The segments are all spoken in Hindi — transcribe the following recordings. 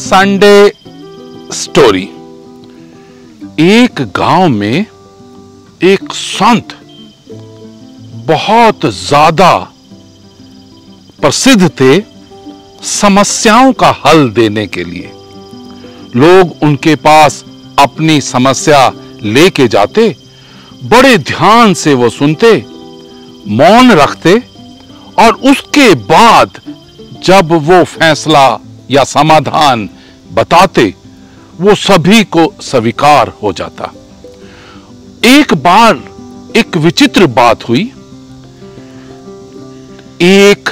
Sunday story. एक गांव में एक संत बहुत ज्यादा प्रसिद्ध थे समस्याओं का हल देने के लिए। लोग उनके पास अपनी समस्या लेके जाते, बड़े ध्यान से वो सुनते, मौन रखते और उसके बाद जब वो फैसला या समाधान बताते वो सभी को स्वीकार हो जाता। एक बार एक विचित्र बात हुई। एक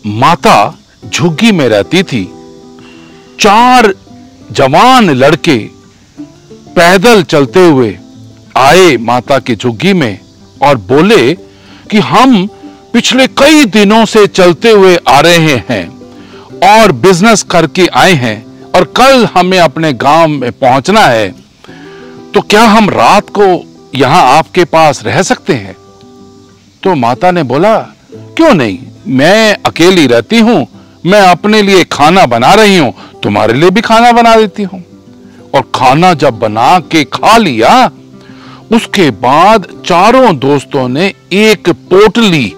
माता झुग्गी में रहती थी। 4 जवान लड़के पैदल चलते हुए आए माता की झुग्गी में और बोले कि हम पिछले कई दिनों से चलते हुए आ रहे हैं और बिजनेस करके आए हैं और कल हमें अपने गांव में पहुंचना है, तो क्या हम रात को यहां आपके पास रह सकते हैं? तो माता ने बोला, क्यों नहीं, मैं अकेली रहती हूं, मैं अपने लिए खाना बना रही हूं, तुम्हारे लिए भी खाना बना देती हूं। और खाना जब बना के खा लिया, उसके बाद चारों दोस्तों ने एक पोटली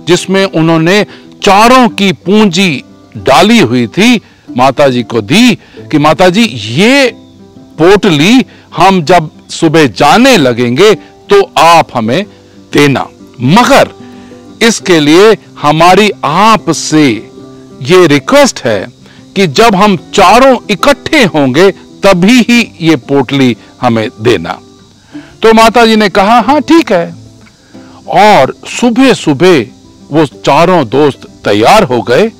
जिसमें उन्होंने चारों की पूंजी डाली हुई थी माताजी को दी कि माताजी ये पोटली हम जब सुबह जाने लगेंगे तो आप हमें देना, मगर इसके लिए हमारी आपसे ये रिक्वेस्ट है कि जब हम चारों इकट्ठे होंगे तभी ही ये पोटली हमें देना। तो माताजी ने कहा, हाँ ठीक है। और सुबह सुबह वो चारों दोस्त तैयार हो गए।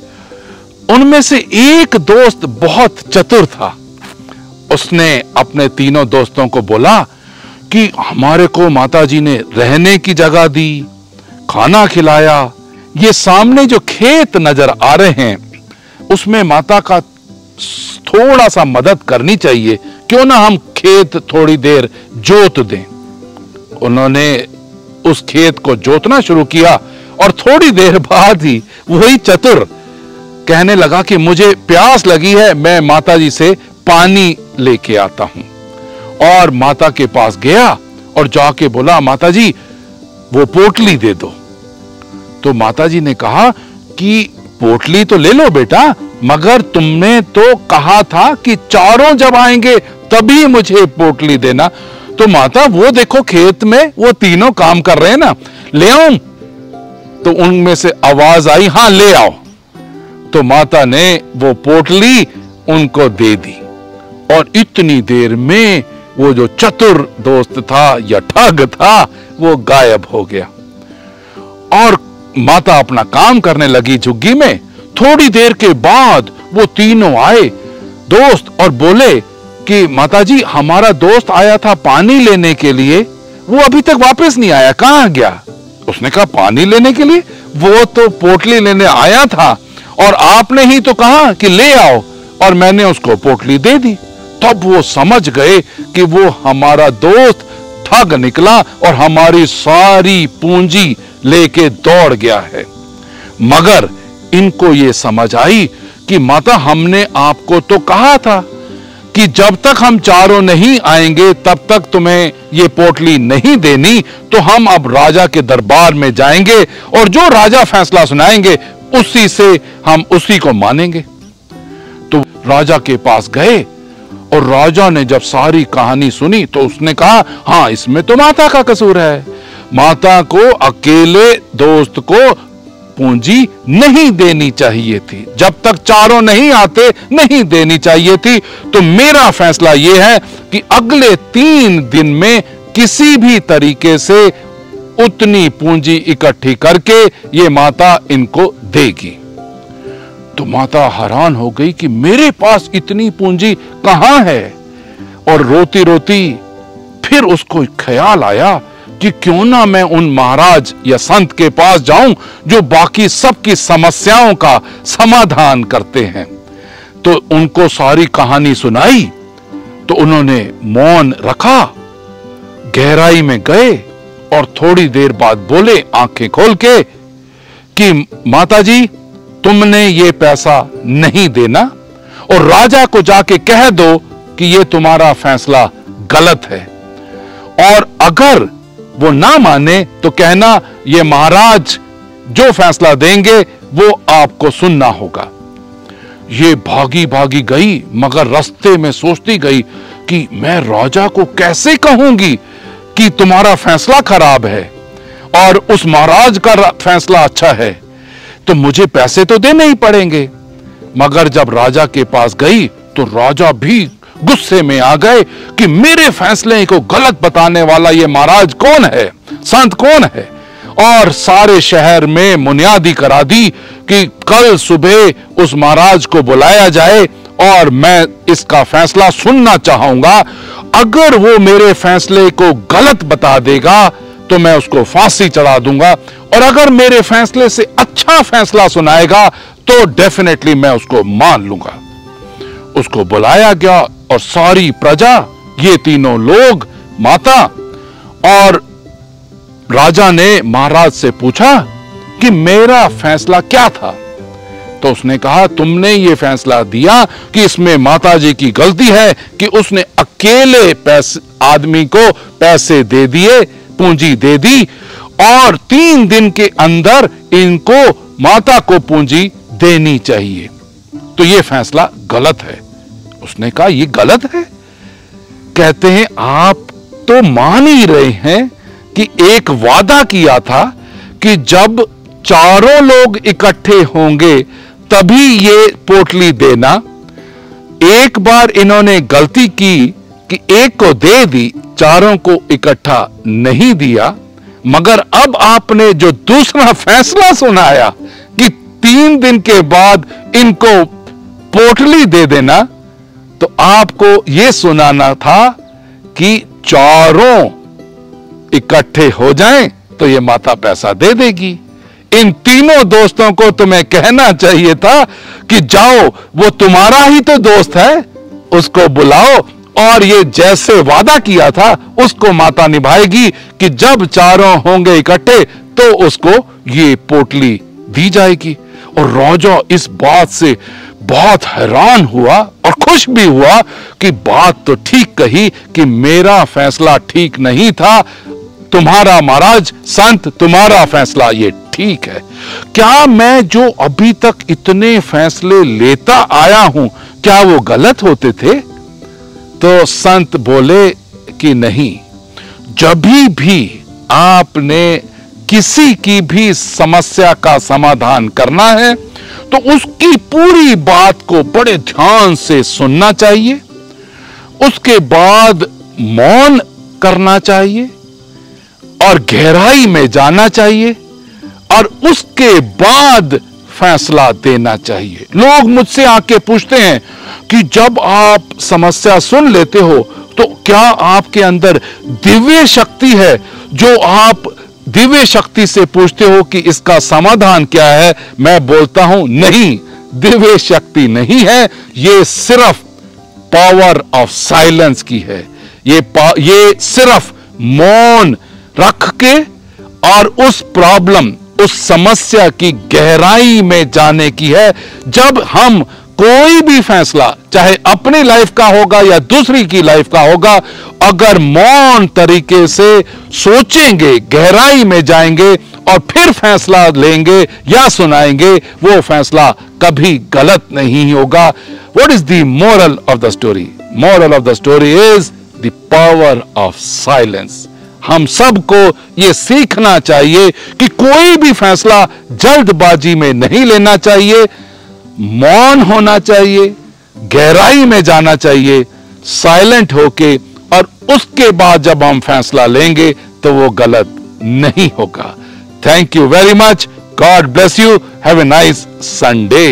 उनमें से एक दोस्त बहुत चतुर था। उसने अपने तीनों दोस्तों को बोला कि हमारे को माताजी ने रहने की जगह दी, खाना खिलाया, ये सामने जो खेत नजर आ रहे हैं उसमें माता का थोड़ा सा मदद करनी चाहिए, क्यों ना हम खेत थोड़ी देर जोत दें। उन्होंने उस खेत को जोतना शुरू किया और थोड़ी देर बाद ही वही चतुर कहने लगा कि मुझे प्यास लगी है, मैं माताजी से पानी लेके आता हूं। और माता के पास गया और जाके बोला, माताजी वो पोटली दे दो। तो माताजी ने कहा कि पोटली तो ले लो बेटा, मगर तुमने तो कहा था कि चारों जब आएंगे तभी मुझे पोटली देना। तो माता वो देखो खेत में वो तीनों काम कर रहे हैं ना, ले आऊं? तो उनमें से आवाज आई, हाँ ले आओ। तो माता ने वो पोटली उनको दे दी और इतनी देर में वो जो चतुर दोस्त था या ठग था वो गायब हो गया। और माता अपना काम करने लगी झुग्गी में। थोड़ी देर के बाद वो तीनों आए दोस्त और बोले कि माताजी हमारा दोस्त आया था पानी लेने के लिए, वो अभी तक वापस नहीं आया, कहां गया? उसने कहा, पानी लेने के लिए? वो तो पोटली लेने आया था और आपने ही तो कहा कि ले आओ और मैंने उसको पोटली दे दी। तब वो समझ गए कि वो हमारा दोस्त ठग निकला और हमारी सारी पूंजी लेके दौड़ गया है। मगर इनको ये समझ आई कि माता हमने आपको तो कहा था कि जब तक हम चारों नहीं आएंगे तब तक तुम्हें ये पोटली नहीं देनी, तो हम अब राजा के दरबार में जाएंगे और जो राजा फैसला सुनाएंगे उसी से हम उसी को मानेंगे। तो राजा के पास गए और राजा ने जब सारी कहानी सुनी तो उसने कहा, हाँ इसमें तो माता का कसूर है। माता को अकेले दोस्त को पूंजी नहीं देनी चाहिए थी, जब तक चारों नहीं आते नहीं देनी चाहिए थी। तो मेरा फैसला यह है कि अगले 3 दिन में किसी भी तरीके से उतनी पूंजी इकट्ठी करके ये माता इनको देगी। तो माता हैरान हो गई कि मेरे पास इतनी पूंजी कहां है, और रोती रोती फिर उसको ख्याल आया कि क्यों ना मैं उन महाराज या संत के पास जाऊं जो बाकी सबकी समस्याओं का समाधान करते हैं। तो उनको सारी कहानी सुनाई तो उन्होंने मौन रखा, गहराई में गए और थोड़ी देर बाद बोले आंखें खोल के कि माता जी, तुमने ये पैसा नहीं देना और राजा को जाके कह दो कि ये तुम्हारा फैसला गलत है, और अगर वो ना माने तो कहना ये महाराज जो फैसला देंगे वो आपको सुनना होगा। ये भागी भागी गई, मगर रास्ते में सोचती गई कि मैं राजा को कैसे कहूंगी कि तुम्हारा फैसला खराब है और उस महाराज का फैसला अच्छा है, तो मुझे पैसे तो देने ही पड़ेंगे। मगर जब राजा के पास गई तो राजा भी गुस्से में आ गए कि मेरे फैसले को गलत बताने वाला ये महाराज कौन है, संत कौन है, और सारे शहर में मुनियादी करा दी कि कल सुबह उस महाराज को बुलाया जाए और मैं इसका फैसला सुनना चाहूंगा। अगर वो मेरे फैसले को गलत बता देगा तो मैं उसको फांसी चढ़ा दूंगा, और अगर मेरे फैसले से अच्छा फैसला सुनाएगा तो डेफिनेटली मैं उसको मान लूंगा। उसको बुलाया गया और सारी प्रजा, ये तीनों लोग, माता और राजा ने महाराज से पूछा कि मेरा फैसला क्या था। तो उसने कहा, तुमने ये फैसला दिया कि इसमें माताजी की गलती है कि उसने अकेले आदमी को पैसे दे दिए, पूंजी दे दी, और 3 दिन के अंदर इनको माता को पूंजी देनी चाहिए, तो ये फैसला गलत है। उसने कहा, ये गलत है? कहते हैं, आप तो मान ही रहे हैं कि एक वादा किया था कि जब चारों लोग इकट्ठे होंगे तभी ये पोटली देना। एक बार इन्होंने गलती की कि एक को दे दी, चारों को इकट्ठा नहीं दिया, मगर अब आपने जो दूसरा फैसला सुनाया कि 3 दिन के बाद इनको पोटली दे देना, तो आपको यह सुनाना था कि चारों इकट्ठे हो जाएं तो ये माता पैसा दे देगी। इन तीनों दोस्तों को तुम्हें कहना चाहिए था कि जाओ, वो तुम्हारा ही तो दोस्त है, उसको बुलाओ, और ये जैसे वादा किया था उसको माता निभाएगी कि जब चारों होंगे इकट्ठे तो उसको ये पोटली दी जाएगी। और राजा इस बात से बहुत हैरान हुआ और खुश भी हुआ कि बात तो ठीक कही कि मेरा फैसला ठीक नहीं था, तुम्हारा महाराज संत, तुम्हारा फैसला ये ठीक है। क्या मैं जो अभी तक इतने फैसले लेता आया हूं, क्या वो गलत होते थे? तो संत बोले कि नहीं, जब भी आपने किसी की भी समस्या का समाधान करना है तो उसकी पूरी बात को बड़े ध्यान से सुनना चाहिए, उसके बाद मौन करना चाहिए और गहराई में जाना चाहिए, और उसके बाद फैसला देना चाहिए। लोग मुझसे आके पूछते हैं कि जब आप समस्या सुन लेते हो तो क्या आपके अंदर दिव्य शक्ति है जो आप दिव्य शक्ति से पूछते हो कि इसका समाधान क्या है? मैं बोलता हूं नहीं, दिव्य शक्ति नहीं है, ये सिर्फ पावर ऑफ साइलेंस की है। ये सिर्फ मौन रख के और उस प्रॉब्लम, उस समस्या की गहराई में जाने की है। जब हम कोई भी फैसला, चाहे अपनी लाइफ का होगा या दूसरी की लाइफ का होगा, अगर मौन तरीके से सोचेंगे, गहराई में जाएंगे और फिर फैसला लेंगे या सुनाएंगे, वो फैसला कभी गलत नहीं होगा। What is the moral of the story? Moral of the story is the power of silence. हम सबको ये सीखना चाहिए कि कोई भी फैसला जल्दबाजी में नहीं लेना चाहिए, मौन होना चाहिए, गहराई में जाना चाहिए, साइलेंट होके, और उसके बाद जब हम फैसला लेंगे तो वो गलत नहीं होगा। Thank you very much. God bless you. Have a nice Sunday.